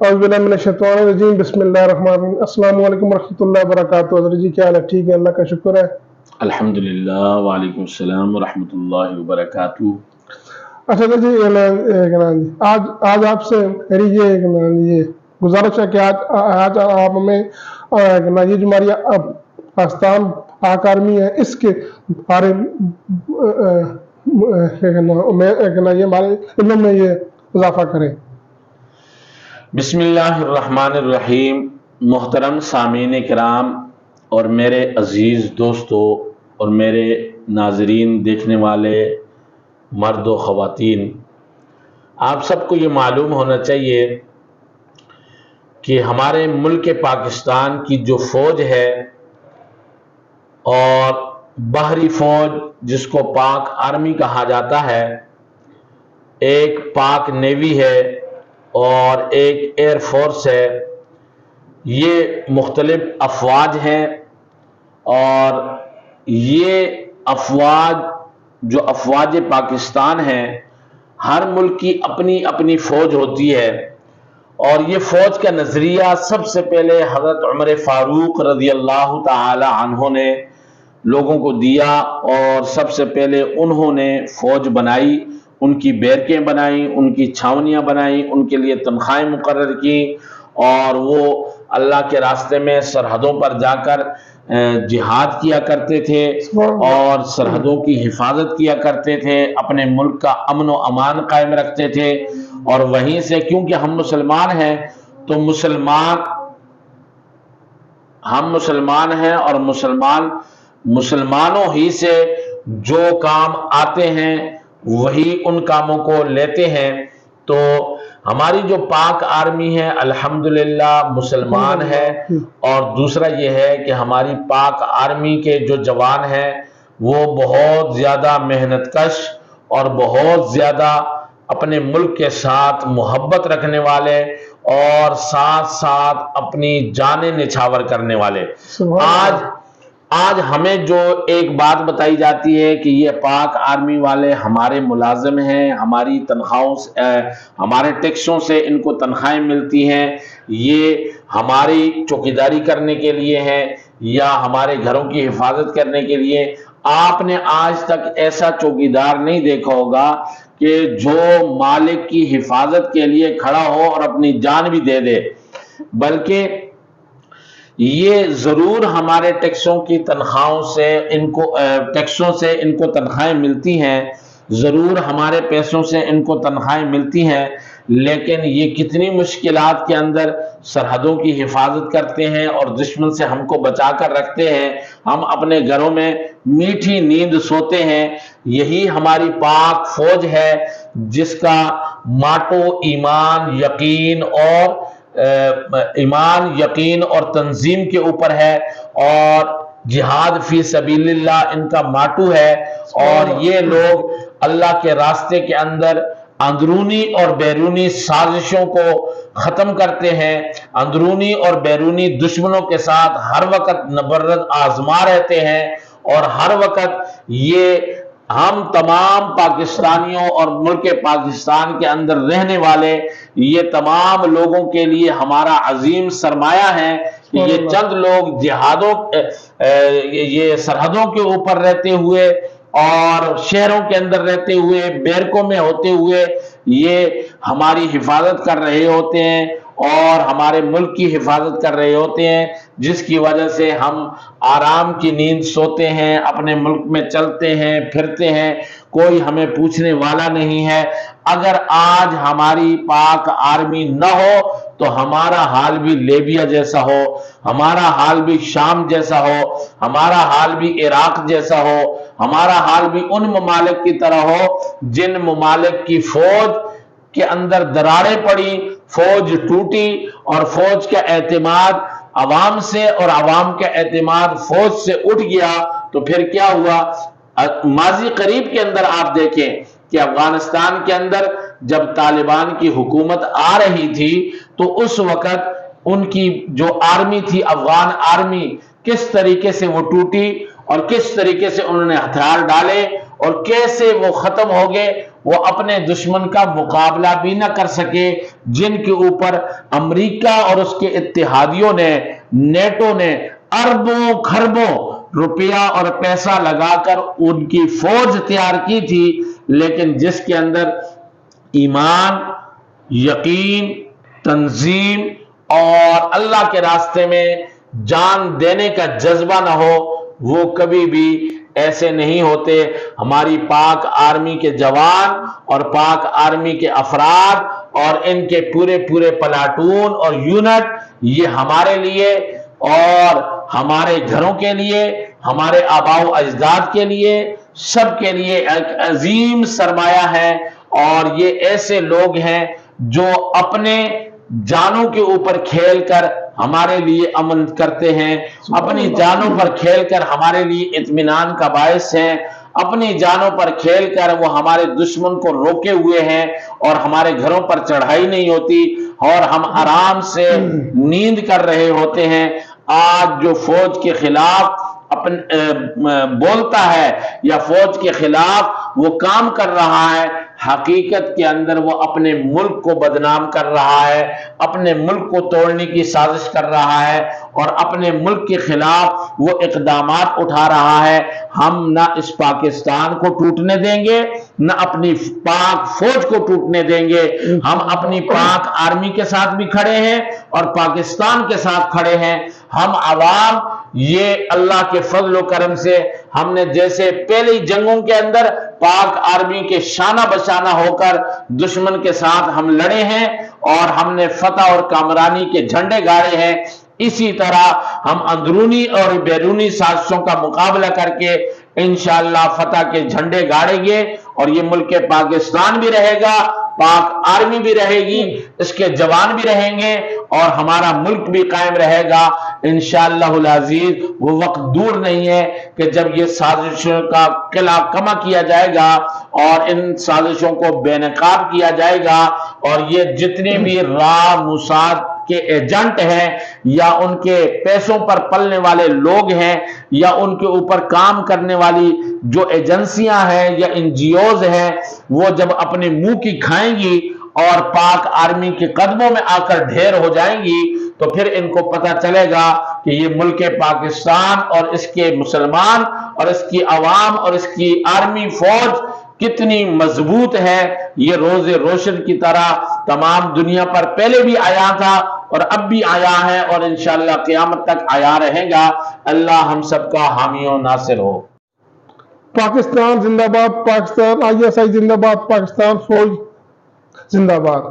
औज़ुबिल्लाहिमिनश्शैतानिर्रजीम बिस्मिल्लाहिर्रहमानिर्रहीम अस्सलाम वालेकुम रहमतुल्लाहि व बरकातुहू। हज़रत जी क्या हाल है? ठीक है, अल्लाह का शुक्र है। अल्हम्दुलिल्लाह, वालेकुम सलाम व रहमतुल्लाहि व बरकातुहू। अच्छा हज़रत जी, आज आपसे मेरी ये गुजारिश है कि आज आप हमें ये जो हमारी पाकिस्तान पाक आर्मी है इसके बारे ये हमारे इल्म में ये इजाफा करें। बिस्मिल्लाहिर्रहमानिर्रहीम। मोहतरम सामीन किराम और मेरे अजीज़ दोस्तों और मेरे नाजरीन देखने वाले मर्द व ख़वातीन, आप सबको ये मालूम होना चाहिए कि हमारे मुल्क पाकिस्तान की जो फ़ौज है और बहरी फ़ौज जिसको पाक आर्मी कहा जाता है, एक पाक नेवी है और एक एयर फोर्स है, ये मुख्तलिफ अफवाज हैं। और ये अफवाज जो अफवाज पाकिस्तान हैं, हर मुल्क की अपनी अपनी फ़ौज होती है और ये फ़ौज का नज़रिया सबसे पहले हज़रत उमर फ़ारूक रज़ियल्लाहु ताला अन्हु ने लोगों को दिया और सबसे पहले उन्होंने फ़ौज बनाई, उनकी बैरकें बनाई, उनकी छावनियाँ बनाई, उनके लिए तनख्वाहें मुकर्रर की और वो अल्लाह के रास्ते में सरहदों पर जाकर जिहाद किया करते थे और सरहदों की हिफाजत किया करते थे, अपने मुल्क का अमन व अमान कायम रखते थे। और वहीं से क्योंकि हम मुसलमान हैं तो हम मुसलमान हैं और मुसलमानों ही से जो काम आते हैं वही उन कामों को लेते हैं। तो हमारी जो पाक आर्मी है अल्हम्दुलिल्लाह मुसलमान है। और दूसरा ये है कि हमारी पाक आर्मी के जो जवान हैं वो बहुत ज़्यादा मेहनतकश और बहुत ज़्यादा अपने मुल्क के साथ मोहब्बत रखने वाले और साथ साथ अपनी जानें निछावर करने वाले। आज हमें जो एक बात बताई जाती है कि ये पाक आर्मी वाले हमारे मुलाजिम हैं, हमारी तनख्वाहों हमारे टैक्सों से इनको तनख्वाहें मिलती हैं, ये हमारी चौकीदारी करने के लिए हैं या हमारे घरों की हिफाजत करने के लिए। आपने आज तक ऐसा चौकीदार नहीं देखा होगा कि जो मालिक की हिफाजत के लिए खड़ा हो और अपनी जान भी दे दे, बल्कि ये जरूर हमारे टैक्सों की तनख्वाहों से इनको तनख्वाहें मिलती हैं, जरूर हमारे पैसों से इनको तनख्वाहें मिलती हैं, लेकिन ये कितनी मुश्किलात के अंदर सरहदों की हिफाजत करते हैं और दुश्मन से हमको बचा कर रखते हैं। हम अपने घरों में मीठी नींद सोते हैं। यही हमारी पाक फौज है जिसका माटो ईमान यकीन और तंजीम के ऊपर है और जिहाद फी सबीलिल्लाह इनका माटू है। और ये लोग अल्लाह के रास्ते के अंदर अंदरूनी और बैरूनी साजिशों को खत्म करते हैं, अंदरूनी और बैरूनी दुश्मनों के साथ हर वक्त नबर्रद आजमा रहते हैं। और हर वक्त ये हम तमाम पाकिस्तानियों और मुल्क पाकिस्तान के अंदर रहने वाले ये तमाम लोगों के लिए हमारा अजीम सरमाया है कि ये चंद लोग ये सरहदों के ऊपर रहते हुए और शहरों के अंदर रहते हुए बैरकों में होते हुए ये हमारी हिफाजत कर रहे होते हैं और हमारे मुल्क की हिफाजत कर रहे होते हैं, जिसकी वजह से हम आराम की नींद सोते हैं, अपने मुल्क में चलते हैं फिरते हैं, कोई हमें पूछने वाला नहीं है। अगर आज हमारी पाक आर्मी न हो तो हमारा हाल भी लीबिया जैसा हो, हमारा हाल भी शाम जैसा हो, हमारा हाल भी इराक जैसा हो, हमारा हाल भी उन ममालिक की तरह हो जिन ममालिक की फौज के अंदर दरारें पड़ी, फौज टूटी और फौज का एतमाद अवाम से और अवाम का एतमाद फौज से उठ गया। तो फिर क्या हुआ? माजी करीब के अंदर आप देखें कि अफगानिस्तान के अंदर जब तालिबान की हुकूमत आ रही थी तो उस वक्त उनकी जो आर्मी थी, अफगान आर्मी, किस तरीके से वो टूटी और किस तरीके से उन्होंने हथियार डाले और कैसे वो खत्म हो गए وہ اپنے دشمن کا مقابلہ بھی نہ کر سکے، جن کے اوپر امریکہ اور اس کے اتحادیوں نے، نیٹو نے اربوں خربوں روپیہ اور پیسہ لگا کر ان کی فوج تیار کی تھی، لیکن جس کے اندر ایمان، یقین، تنظیم اور اللہ کے راستے میں جان دینے کا جذبہ نہ ہو، وہ کبھی بھی ایسے نہیں ہوتے۔ ہماری پاک آرمی کے جوان اور پاک آرمی کے افراد اور ان کے پورے پلاٹون اور یونٹ، یہ ہمارے لیے اور ہمارے گھروں کے لیے، ہمارے آباء و اجداد کے لیے، سب کے لیے ایک عظیم سرمایہ ہے، اور یہ ایسے لوگ ہیں جو اپنے جانوں کے اوپر کھیل کر ہمارے لیے امن کرتے ہیں، اپنی جانوں پر کھیل کر ہمارے لیے اطمینان کا باعث ہیں، اپنی جانوں پر کھیل کر وہ ہمارے دشمن کو روکے ہوئے ہیں، اور ہمارے گھروں پر چڑھائی نہیں ہوتی اور ہم آرام سے نیند کر رہے ہوتے ہیں۔ آج جو فوج کے خلاف بولتا ہے یا فوج کے خلاف وہ کام کر رہا ہے، حقیقت کے اندر وہ اپنے ملک کو بدنام کر رہا ہے، اپنے ملک کو توڑنے کی سازش کر رہا ہے، اور اپنے ملک کے خلاف وہ اقدامات اٹھا رہا ہے۔ ہم نہ اس پاکستان کو ٹوٹنے دیں گے، نہ اپنی پاک فوج کو ٹوٹنے دیں گے۔ ہم اپنی پاک آرمی کے ساتھ بھی کھڑے ہیں اور پاکستان کے ساتھ کھڑے ہیں۔ ہم عوام، یہ اللہ کے فضل و کرم سے ہم نے جیسے پہلی جنگوں کے اندر پاک آرمی کے شانہ بشانہ ہو کر دشمن کے ساتھ ہم لڑے ہیں اور ہم نے فتح اور کامرانی کے جھنڈے گاڑے ہیں، اسی طرح ہم اندرونی اور بیرونی سازشوں کا مقابلہ کر کے انشاءاللہ فتح کے جھنڈے گاڑیں گے، اور یہ ملک پاکستان بھی رہے گا، پاک آرمی بھی رہے گی، اس کے جوان بھی رہیں گے، اور ہمارا ملک بھی قائم رہے گا انشاءاللہ العزیز۔ وہ وقت دور نہیں ہے کہ جب یہ سازشوں کا قلعہ کما کیا جائے گا اور ان سازشوں کو بے نقاب کیا جائے گا، اور یہ جتنے بھی راہ موساد کے ایجنٹ ہیں یا ان کے پیسوں پر پلنے والے لوگ ہیں یا ان کے اوپر کام کرنے والی جو ایجنسیاں ہیں یا این جی اوز ہیں، وہ جب اپنے منہ کی کھائیں گی اور پاک آرمی کے قدموں میں آ کر ڈھیر ہو جائیں گی، تو پھر ان کو پتہ چلے گا کہ یہ ملک پاکستان اور اس کے مسلمان اور اس کی عوام اور اس کی آرمی فوج کتنی مضبوط ہے۔ یہ روز روشن کی طرح تمام دنیا پر پہلے بھی آیا تھا اور اب بھی آیا ہے، اور انشاءاللہ قیامت تک آیا رہے گا۔ اللہ ہم سب کا حامی و ناصر ہو۔ پاکستان زندہ باد، پاکستان ISI زندہ باد، پاکستان فوج زندہ باد۔